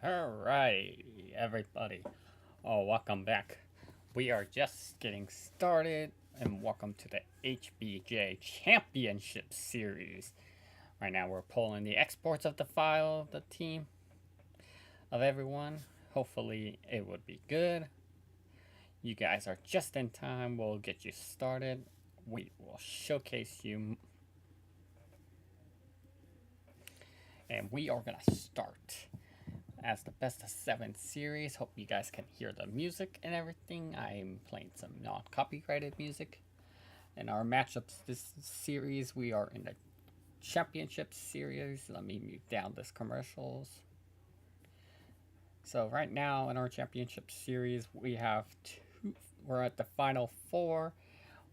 Alright, everybody. Oh, welcome back. We are just getting started, and welcome to the HBJ Championship Series. Right now, we're pulling the exports of the file of the team of everyone. Hopefully, it would be good. You guys are just in time. We'll get you started. We will showcase you, and we are gonna start as the best of 7 series. Hope you guys can hear the music and everything. I'm playing some non-copyrighted music. In our matchups this series, we are in the championship series. Let me mute down this commercials. So right now in our championship series, we're at the final 4,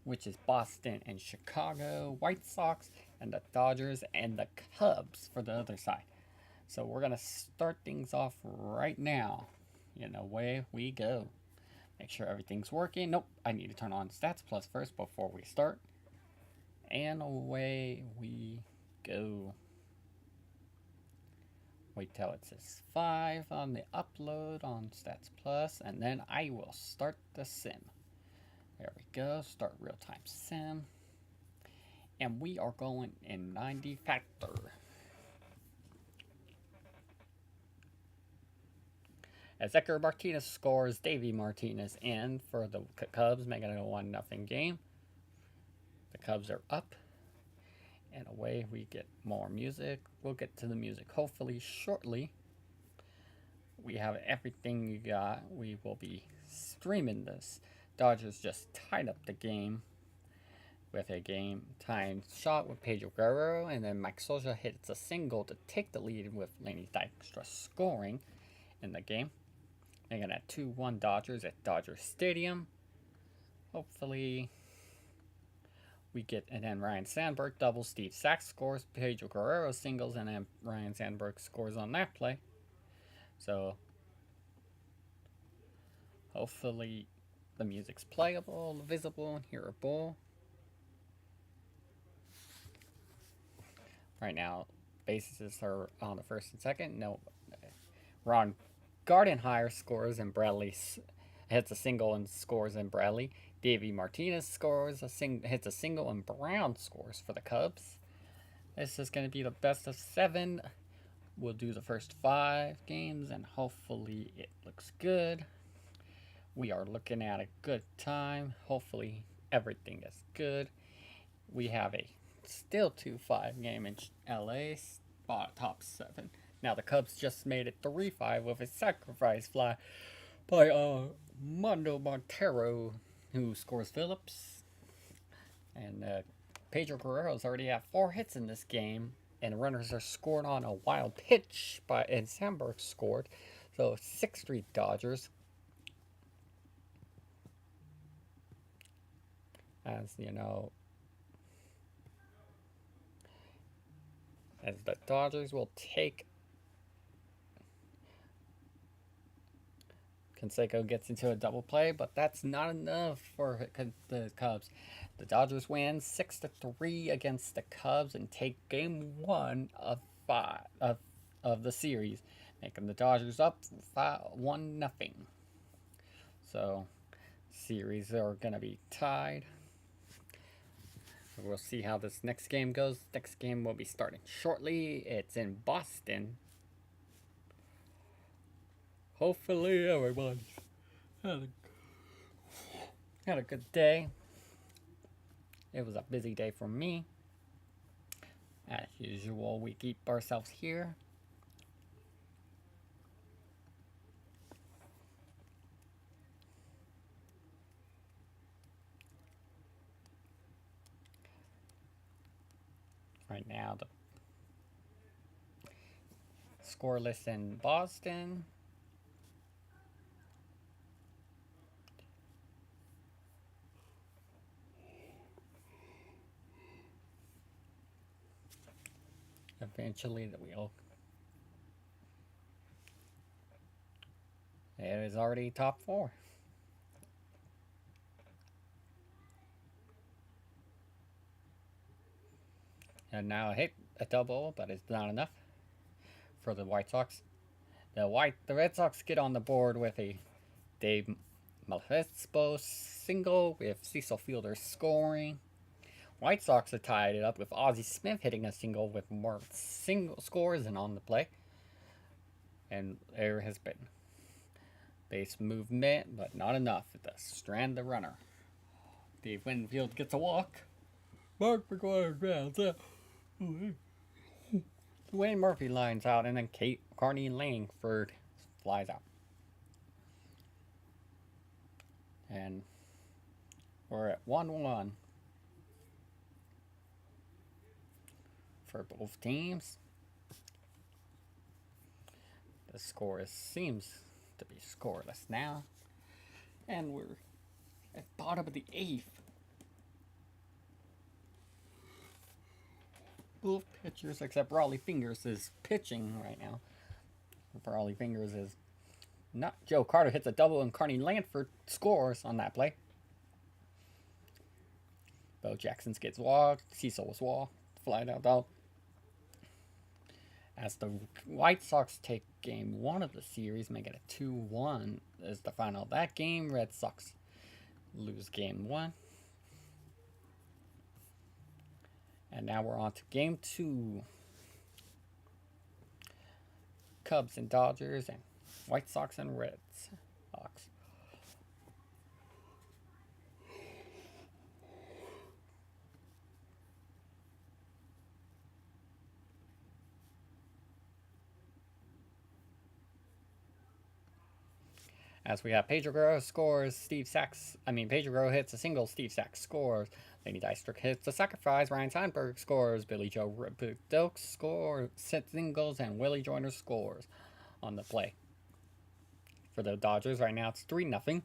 which is Boston and Chicago, White Sox, and the Dodgers and the Cubs for the other side. So we're going to start things off right now. And away we go. Make sure everything's working. Nope, I need to turn on Stats Plus first before we start. And away we go. Wait till it says 5 on the upload on Stats Plus, and then I will start the sim. There we go, start real-time sim. And we are going in 90 factor. As Edgar Martinez scores, Davey Martinez in for the Cubs, making it a 1-0 game. The Cubs are up. And away we get more music. We'll get to the music hopefully shortly. We have everything you got. We will be streaming this. Dodgers just tied up the game with a game-tying shot with Pedro Guerrero. And then Mike Soja hits a single to take the lead with Laney Dykstra scoring in the game. Making it 2-1 Dodgers at Dodger Stadium. Hopefully we get, and then Ryan Sandberg doubles, Steve Sachs scores, Pedro Guerrero singles, and then Ryan Sandberg scores on that play. So hopefully the music's playable, visible, and hearable. Right now, bases are on the first and second. No, Ron Gardenhire scores and Bradley hits a single and scores and Bradley. Davey Martinez hits a single and Brown scores for the Cubs. This is going to be the best of 7. We'll do the first 5 games and hopefully it looks good. We are looking at a good time. Hopefully everything is good. We have a still 2-5 game in LA, spot top 7. Now the Cubs just made it 3-5 with a sacrifice fly by Mondo Montero, who scores Phillips. And Pedro Guerrero's already had 4 hits in this game, and runners are scored on a wild pitch and Sandberg scored. So 6-3 Dodgers. As you know, as the Dodgers will take. Canseco gets into a double play, but that's not enough for the Cubs. The Dodgers win 6-3 against the Cubs and take game 1 of 5 of the series, making the Dodgers up 1-0. So, series are gonna be tied. We'll see how this next game goes. Next game will be starting shortly. It's in Boston. Hopefully everybody had a good day. It was a busy day for me. As usual, we keep ourselves here. Right now, the scoreless in Boston. Eventually, it is already top 4. And now hit a double, but it's not enough for the White Sox. The Red Sox get on the board with a Dave Malespo single with Cecil Fielder scoring. White Sox are tied it up with Ozzie Smith hitting a single with more single scores than on the play. And there has been base movement, but not enough to strand the runner. Dave Winfield gets a walk. Mark McGuire grounds out. Wayne Murphy lines out, and then Kate Carney Langford flies out. And we're at 1-1 for both teams. The score seems to be scoreless now. And we're at bottom of the 8th. Both pitchers, except Raleigh Fingers, is pitching right now. Raleigh Fingers is not. Joe Carter hits a double, and Carney Langford scores on that play. Bo Jackson gets walked. Cecil was walked. Flied out though. As the White Sox take game 1 of the series, make it a 2-1 is the final of that game. Red Sox lose game 1. And now we're on to game 2. Cubs and Dodgers, and White Sox and Red Sox. As we have Pedro Guerrero scores, Pedro Guerrero hits a single, Steve Sachs scores. Laney Dystruck hits a sacrifice, Ryan Steinberg scores, Billy Joe Doak scores, singles, and Willie Joyner scores on the play. For the Dodgers, right now it's 3-0,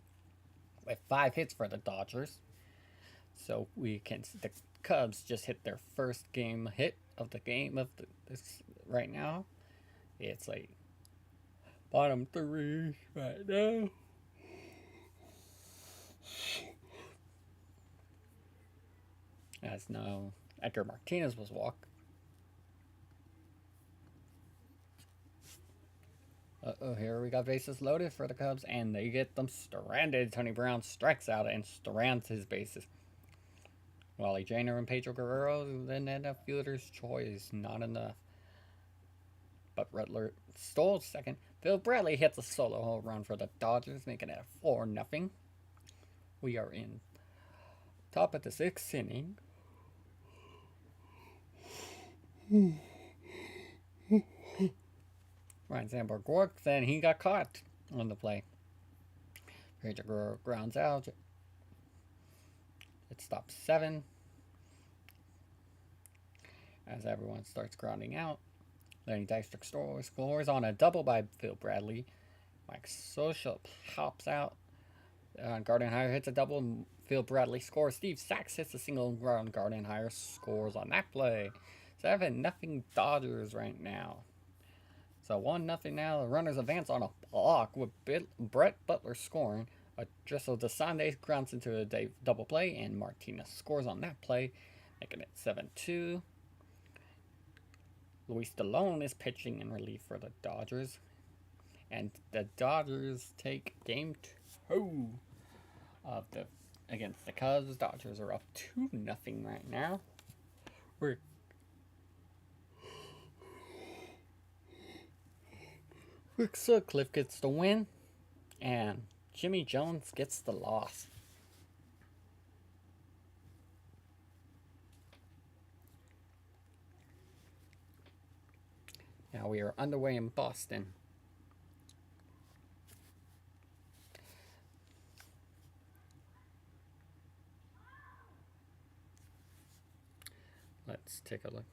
with 5 hits for the Dodgers. So the Cubs just hit their first game hit of the game of this right now. It's like bottom 3 right now. As now Edgar Martinez was walked. Here we got bases loaded for the Cubs, and they get them stranded. Tony Brown strikes out and strands his bases. Wally Jainer and Pedro Guerrero then end up fielder's choice, not enough. But Rutler stole second. Phil Bradley hits a solo home run for the Dodgers, making it a 4-0. We are in top of the 6th inning. Ryan Sandberg works, and he got caught on the play. Pedro Guerrero grounds out. It stops 7. As everyone starts grounding out. Lenny Dykstra scores on a double by Phil Bradley. Mike Scioscia pops out. Gardenhire hits a double. Phil Bradley scores. Steve Sachs hits a single. Gardenhire scores on that play. 7-0 Dodgers right now. So 1-0 now. The runners advance on a block with Brett Butler scoring. Dressel DeSantis grounds into a double play, and Martinez scores on that play, making it 7-2. Luis Delone is pitching in relief for the Dodgers. And the Dodgers take game 2 of against the Cubs. Dodgers are up 2-0 right now. Rick Sutcliffe gets the win, and Jimmy Jones gets the loss. Now we are underway in Boston. Let's take a look.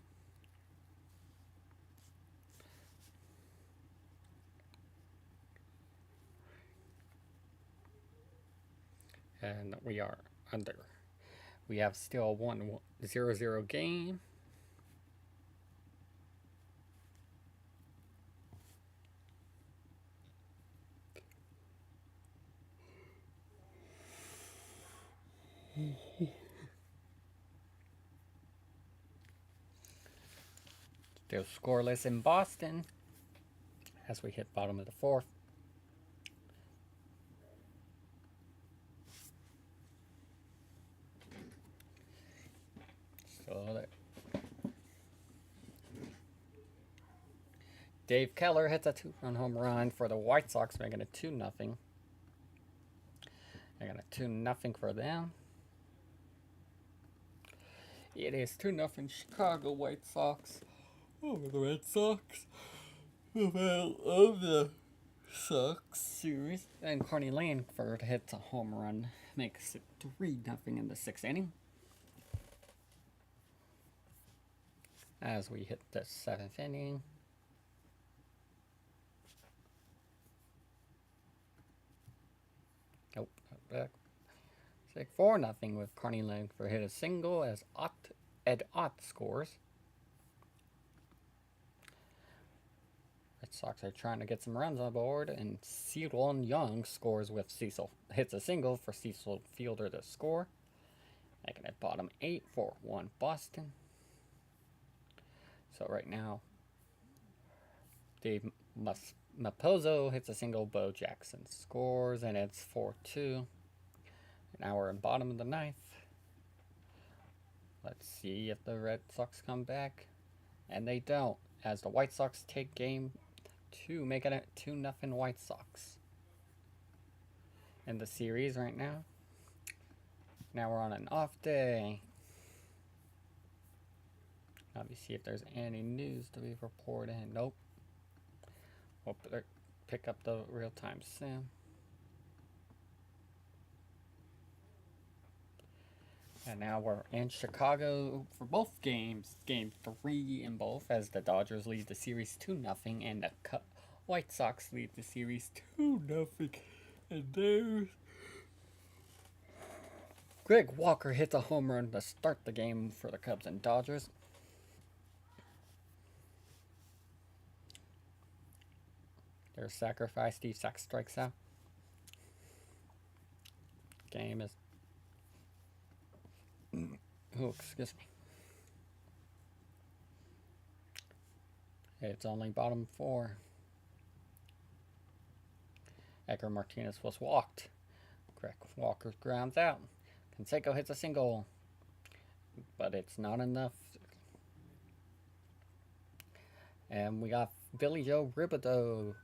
And we are under. We have still a 1-0 game. Still scoreless in Boston, as we hit bottom of the fourth. So Dave Keller hits a 2-run home run for the White Sox, making it 2-0. I got a 2-0 for them. It is 2-0 Chicago White Sox over the Red Sox. Of the Sox series. And Carney Langford hits a home run, makes it 3-0 in the 6th inning. As we hit the 7th inning. Nope, back. 4-0 with Carney Langford hit a single as Ed Ott scores. Red Sox are trying to get some runs on board, and Cecil Young scores with Cecil. Hits a single for Cecil Fielder to score. Making it bottom 8, 4-1 Boston. So right now, Dave Mapozo hits a single, Bo Jackson scores, and it's 4-2. Now we're in bottom of the 9th. Let's see if the Red Sox come back. And they don't, as the White Sox take game 2, making it 2-0 White Sox. In the series right now. Now we're on an off day. Let me see if there's any news to be reported. Nope. We'll pick up the real-time sim. And now we're in Chicago for both games. Game 3 in both, as the Dodgers lead the series 2-0, and the White Sox lead the series 2-0. And there's Greg Walker hits a home run to start the game for the Cubs and Dodgers. There's sacrifice. Steve Sax strikes out. Game is... Oh, excuse me. It's only bottom 4. Edgar Martinez was walked. Greg Walker grounds out. Canseco hits a single, but it's not enough. And we got Billy-Joe Ribideau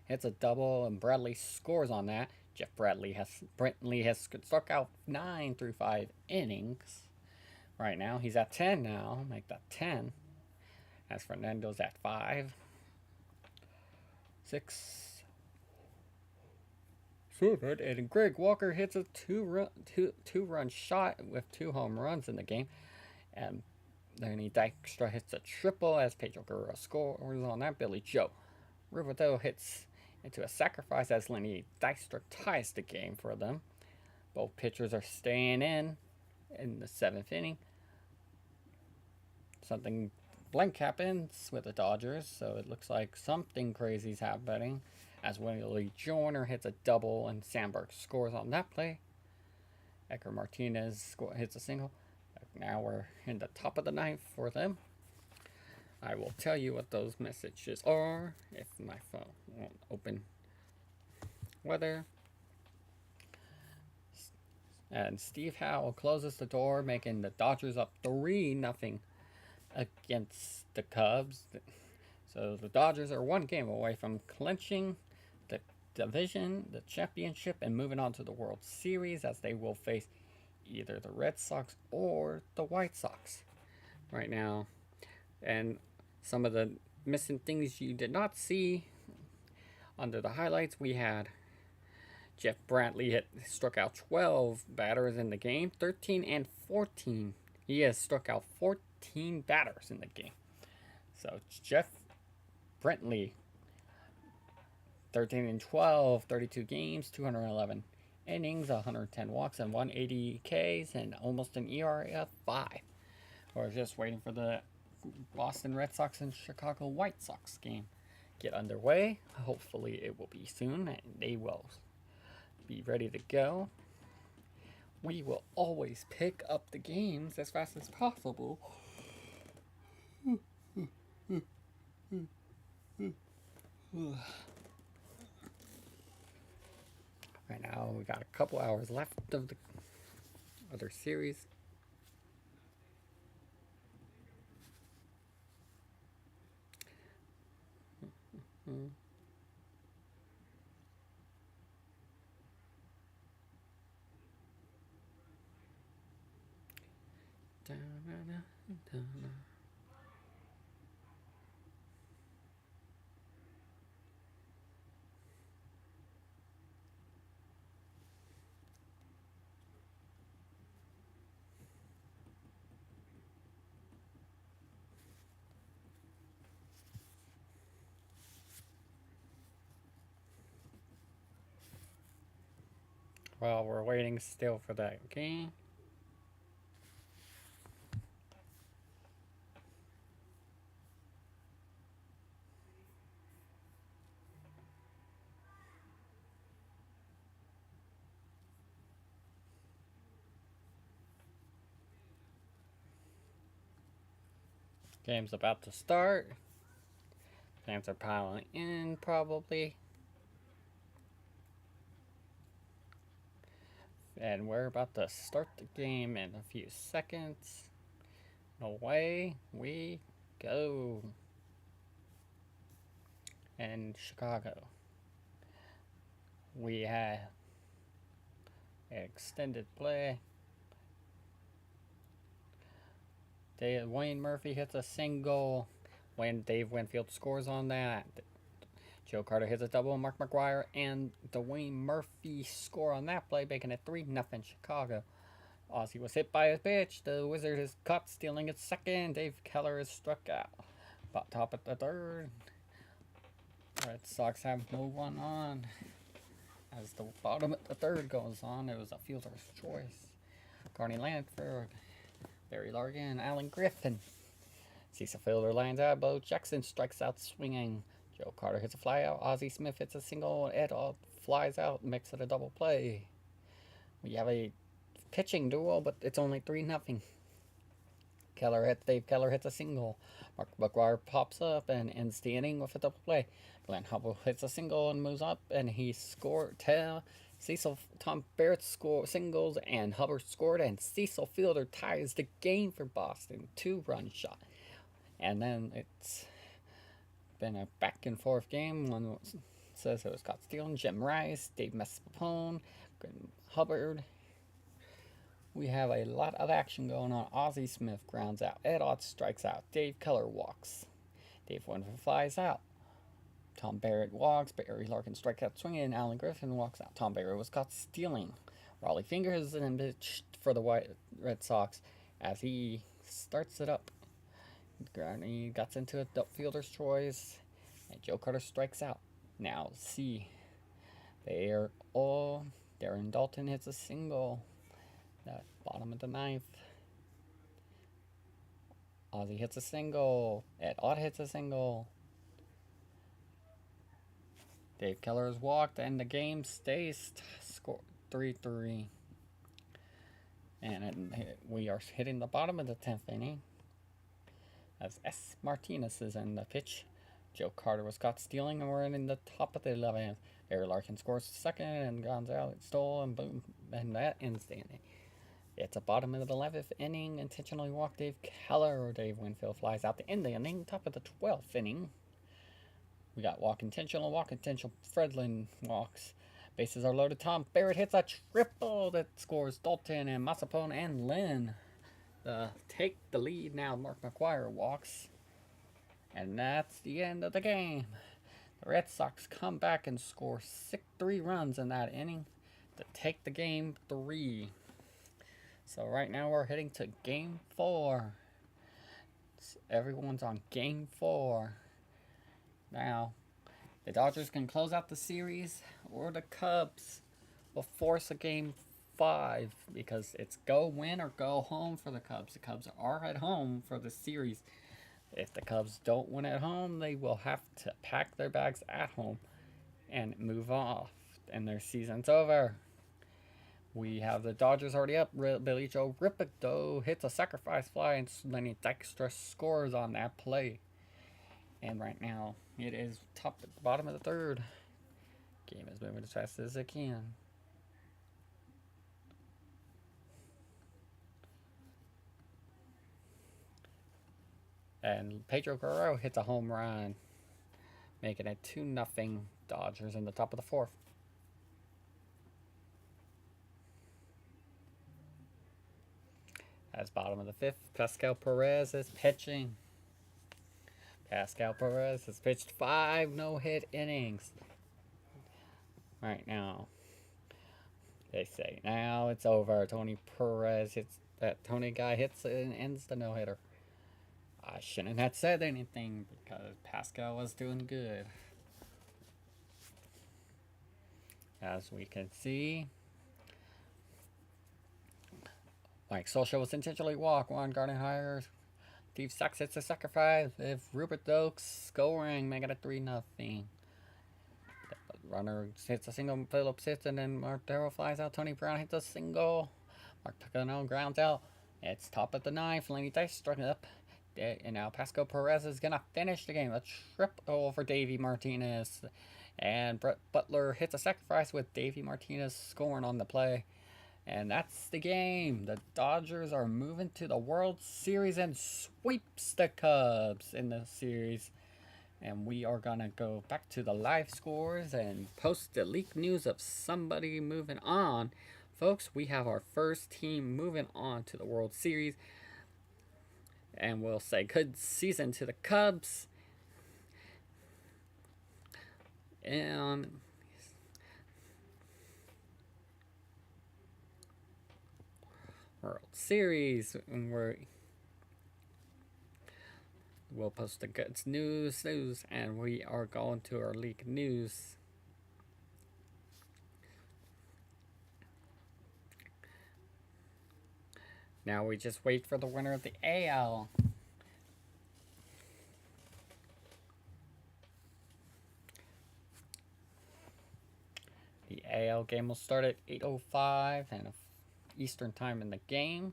hits a double, and Bradley scores on that. Jeff Bradley has struck out 9 through 5 innings. Right now, he's at 10 now. Make that 10. As Fernando's at 5. 6. And Greg Walker hits a two-run shot with 2 home runs in the game. And Lenny Dykstra hits a triple as Pedro Guerrero scores on that. Billy-Joe Ribideau hits into a sacrifice as Lenny Dykstra ties the game for them. Both pitchers are staying in the 7th inning. Something blank happens with the Dodgers, so it looks like something crazy is happening. As Willie Joyner hits a double and Sandberg scores on that play. Edgar Martinez hits a single. Now we're in the top of the 9th for them. I will tell you what those messages are if my phone won't open. Weather. And Steve Howell closes the door, making the Dodgers up 3-0 against the Cubs. So the Dodgers are 1 game away from clinching the division, the championship, and moving on to the World Series, as they will face either the Red Sox or the White Sox right now. And some of the missing things you did not see under the highlights, we had Jeff Bradley struck out 12 batters in the game, 13 and 14. He has struck out 14 batters in the game. So Jeff Bradley, 13 and 12, 32 games, 211 innings, 110 walks, and 180 Ks, and almost an ERA of 5. We're just waiting for the Boston Red Sox and Chicago White Sox game get underway. Hopefully it will be soon, and they will be ready to go. We will always pick up the games as fast as possible. Right now, we got a couple hours left of the other series. Well, we're waiting still for that game. Game's about to start. Fans are piling in, probably. And we're about to start the game in a few seconds. Away we go. In Chicago, we have extended play. Wayne Murphy hits a single when Dave Winfield scores on that. Joe Carter hits a double. Mark McGuire and Dwayne Murphy score on that play, making it 3-0 Chicago. Ozzy was hit by his pitch. The Wizard is caught stealing its second. Dave Keller is struck out. Top at the third. Red Sox have moved one on. As the bottom of the third goes on, it was a fielder's choice. Carney Lanford, Barry Larkin, Alan Griffin. Cecil Fielder lines out. Bo Jackson strikes out swinging. Joe Carter hits a fly out. Ozzie Smith hits a single. Ed flies out, makes it a double play. We have a pitching duel, but it's only 3-0. Dave Keller hits a single. Mark McGuire pops up and ends the inning with a double play. Glenn Hubble hits a single and moves up, and he scored. Tom Barrett singles, and Hubbard scored, and Cecil Fielder ties the game for Boston. 2-run shot. And then it's been a back and forth game. One says it was caught stealing. Jim Rice, Dave Mespapone, Hubbard. We have a lot of action going on. Ozzie Smith grounds out. Ed Ott strikes out. Dave Keller walks. Dave Winfield flies out. Tom Barrett walks. Barry Larkin strikes out swinging. Alan Griffin walks out. Tom Barrett was caught stealing. Raleigh Fingers and pitched for the Red Sox as he starts it up. He gets into a fielder's choice, and Joe Carter strikes out. Now see, Darren Dalton hits a single. That bottom of the ninth. Ozzie hits a single. Ed Ott hits a single. Dave Keller is walked, and the game stays 3-3. And we are hitting the bottom of the 10th inning. As S. Martinez is in the pitch. Joe Carter was caught stealing, and we're in the top of the 11th. Barry Larkin scores second, and Gonzalez stole, and boom, and that ends the inning. It's a bottom of the 11th inning. Intentionally walked Dave Keller, or Dave Winfield flies out to end the inning. Top of the 12th inning. We got walk intentional. Fredlin walks. Bases are loaded. Tom Barrett hits a triple that scores Dalton and Masapone and Lynn. Take the lead now. Mark McGuire walks. And that's the end of the game. The Red Sox come back and score 3 runs in that inning to take the game 3. So right now we're heading to game 4. Everyone's on game 4. Now, the Dodgers can close out the series, or the Cubs will force a game 5 because it's go win or go home for the Cubs. The Cubs are at home for the series. If the Cubs don't win at home, they will have to pack their bags at home and move off, and their season's over. We have the Dodgers already up. Billy Joe Rippetoe hits a sacrifice fly, and Lenny Dykstra scores on that play. And right now, It is top at the bottom of the third. Game is moving as fast as it can. And Pedro Guerrero hits a home run, making it 2-0 Dodgers in the top of the fourth. As bottom of the fifth, Pascal Perez is pitching. Pascal Perez has pitched 5 no-hit innings. Right now, they say now it's over. Tony Perez hits that Tony guy hits it and ends the no-hitter. I shouldn't have said anything because Pascal was doing good. As we can see, Mike Solskjaer was intentionally walked. Juan Gardenhire, Steve Sachs hits a sacrifice. If Rupert Oakes scoring, making it 3-0. Runner hits a single, Phillips hits, and then Martero flies out. Tony Brown hits a single. Mark Tucano grounds out. It's top of the ninth. Laney Dice struck up. And now Pascal Perez is going to finish the game. A triple for Davey Martinez. And Brett Butler hits a sacrifice with Davey Martinez scoring on the play. And that's the game. The Dodgers are moving to the World Series and sweeps the Cubs in the series. And we are going to go back to the live scores and post the leak news of somebody moving on. Folks, we have our first team moving on to the World Series. And we'll say good season to the Cubs. And World Series, and we'll post the good news, and we are going to our league news. Now we just wait for the winner of the AL. The AL game will start at 8:05 and Eastern time in the game.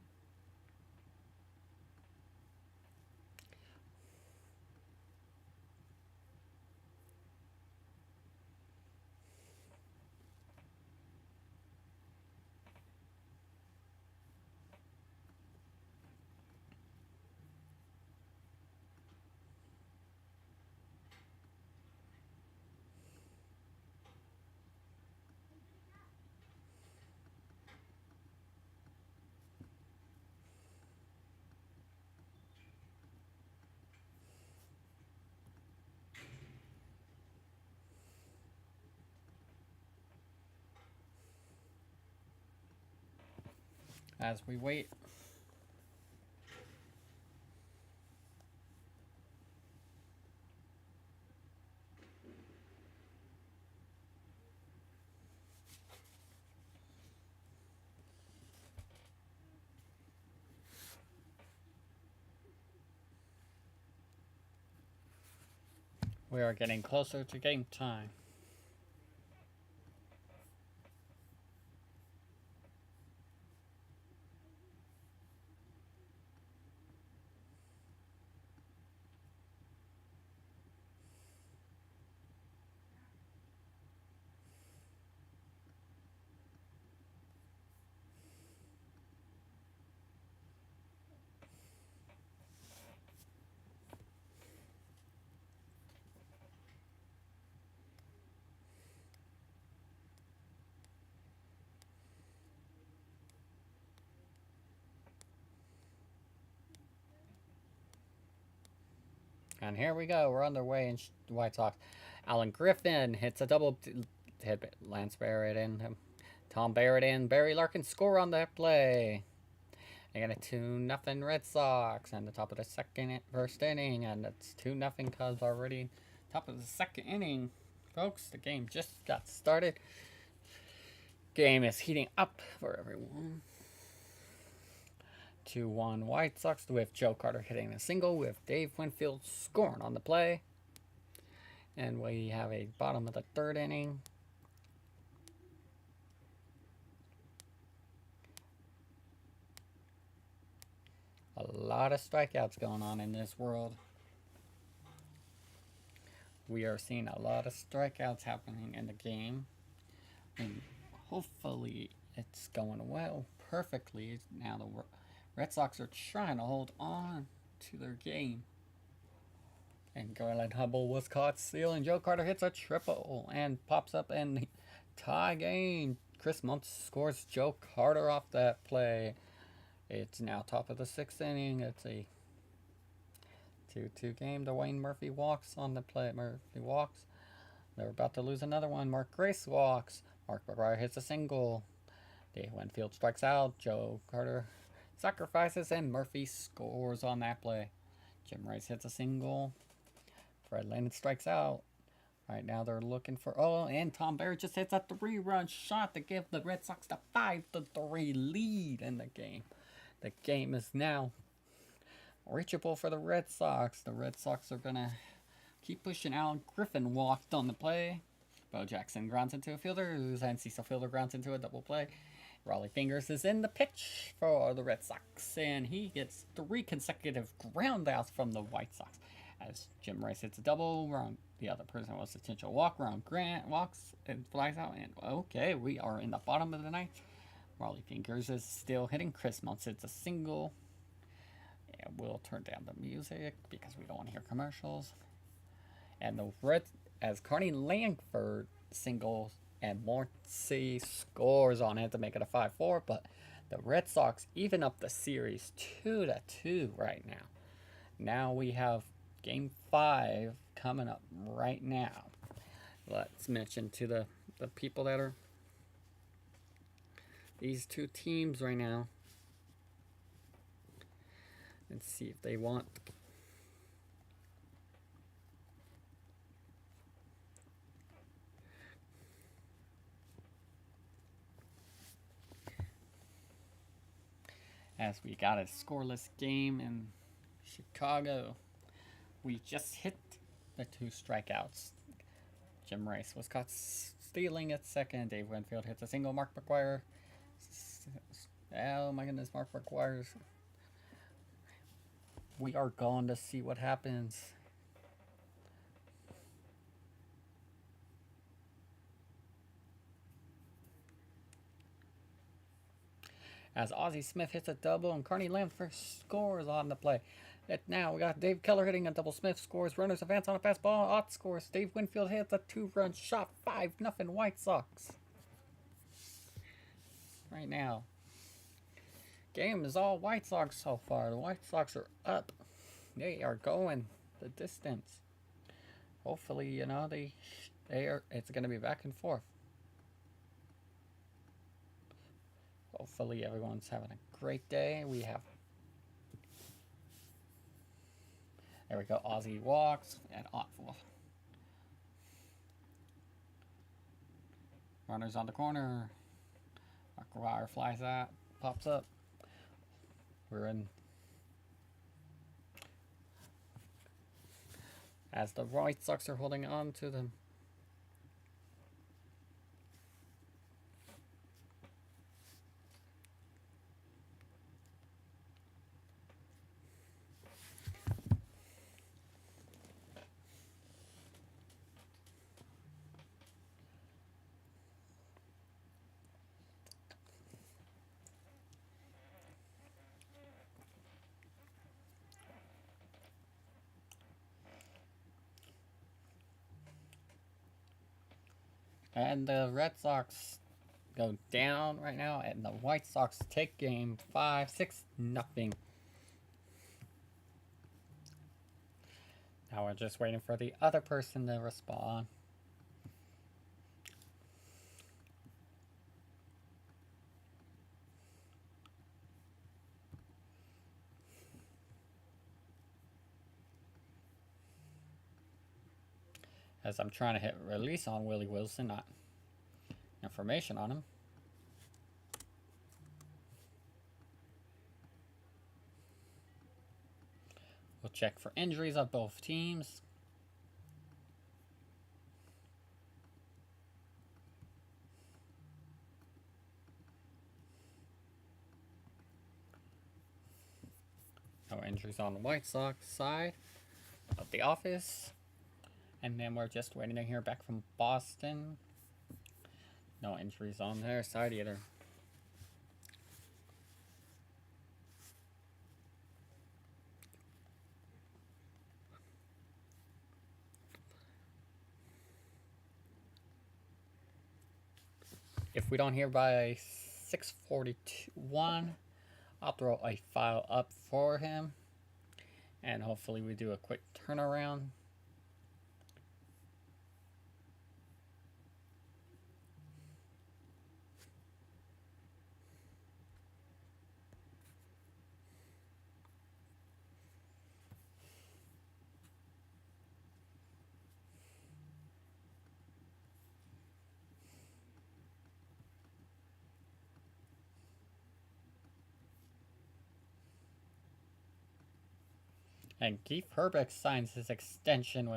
As we wait, we are getting closer to game time. And here we go. We're on their way in White Sox. Alan Griffin hits a double hit Lance Barrett in him. Tom Barrett and Barry Larkin score on that play. They got a 2-0 Red Sox on the top of the first inning, and it's 2-0 Cubs already. Top of the second inning, folks. The game just got started. Game is heating up for everyone. 2-1 White Sox with Joe Carter hitting a single with Dave Winfield scoring on the play. And we have a bottom of the third inning. A lot of strikeouts going on in this world. we are seeing a lot of strikeouts happening in the game. And hopefully it's going well perfectly. Now the Red Sox are trying to hold on to their game. And Garland Hubble was caught stealing. Joe Carter hits a triple and pops up and tie game. Chris Muntz scores Joe Carter off that play. It's now top of the 6th inning. It's a 2-2 game. Dwayne Murphy walks on the play. Murphy walks. They're about to lose another one. Mark Grace walks. Mark McGwire hits a single. Dave Winfield strikes out. Joe Carter sacrifices, and Murphy scores on that play. Jim Rice hits a single. Fred Landon strikes out. Right now they're looking for... Oh, and Tom Barrett just hits a 3-run shot to give the Red Sox the 5-3 lead in the game. The game is now reachable for the Red Sox. The Red Sox are going to keep pushing out. Griffin walked on the play. Bo Jackson grounds into a fielder, and Cecil Fielder grounds into a double play. Raleigh Fingers is in the pitch for the Red Sox, and he gets 3 consecutive ground outs from the White Sox. As Jim Rice hits a double, the other person was potential walk. Ron Grant walks and flies out, and okay, we are in the bottom of the ninth. Raleigh Fingers is still hitting. Chris Muntz hits a single. And we'll turn down the music because we don't want to hear commercials. And the Red, as Carney Langford singles and Mortsey scores on it to make it a 5-4, but the Red Sox even up the series 2-2 right now. Now we have Game 5 coming up right now. Let's mention to the people that are these two teams right now. And see if they want. As we got a scoreless game in Chicago. We just hit the 2 strikeouts. Jim Rice was caught stealing at second. Dave Winfield hits a single. Mark McGwire. Oh my goodness, Mark McGwire's. We are going to see what happens. As Ozzie Smith hits a double and Carney Langford scores on the play. Now we got Dave Keller hitting a double. Smith scores. Runners advance on a fastball. Ott scores. Dave Winfield hits a 2-run shot. 5-0 White Sox. Right now. Game is all White Sox so far. The White Sox are up. They are going the distance. Hopefully, you know, they are. It's going to be back and forth. Hopefully, everyone's having a great day. We have. There we go. Ozzie walks and awful. Runners on the corner. McGwire flies out, pops up. We're in. As the White Sox are holding on to them. And the Red Sox go down right now, and the White Sox take game 5-6-0. Now we're just waiting for the other person to respond. As I'm trying to hit release on Willie Wilson, not information on him. We'll check for injuries of both teams. No injuries on the White Sox side of the office. And then we're just waiting to hear back from Boston. No injuries on their side either. If we don't hear by 6:41, I'll throw a file up for him. And hopefully we do a quick turnaround. And Keith Herbeck signs his extension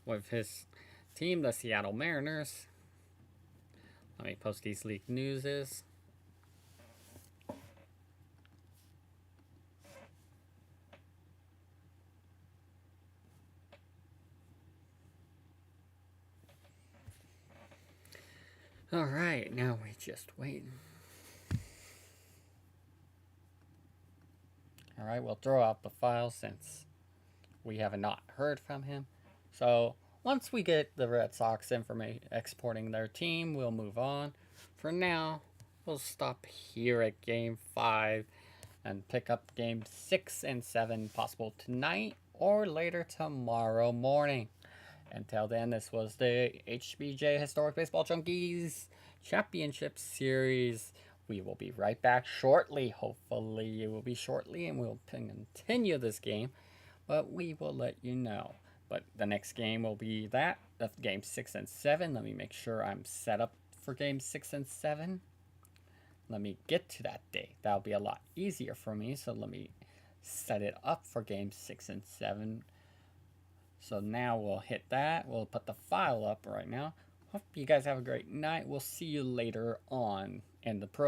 with his team, the Seattle Mariners. Let me post these league newses. Alright, now we just wait. Alright, we'll throw out the file since we have not heard from him. So once we get the Red Sox information exporting their team, we'll move on. For now, we'll stop here at Game 5 and pick up Game 6 and 7 possible tonight or later tomorrow morning. Until then, this was the HBJ Historic Baseball Junkies Championship Series. We will be right back shortly. Hopefully, it will be shortly, and we'll continue this game. But we will let you know. But the next game will be that of Game 6 and 7. Let me make sure I'm set up for Game 6 and 7. Let me get to that day. That'll be a lot easier for me. So let me set it up for Game 6 and 7. So now we'll hit that. We'll put the file up right now. Hope you guys have a great night. We'll see you later on in the program.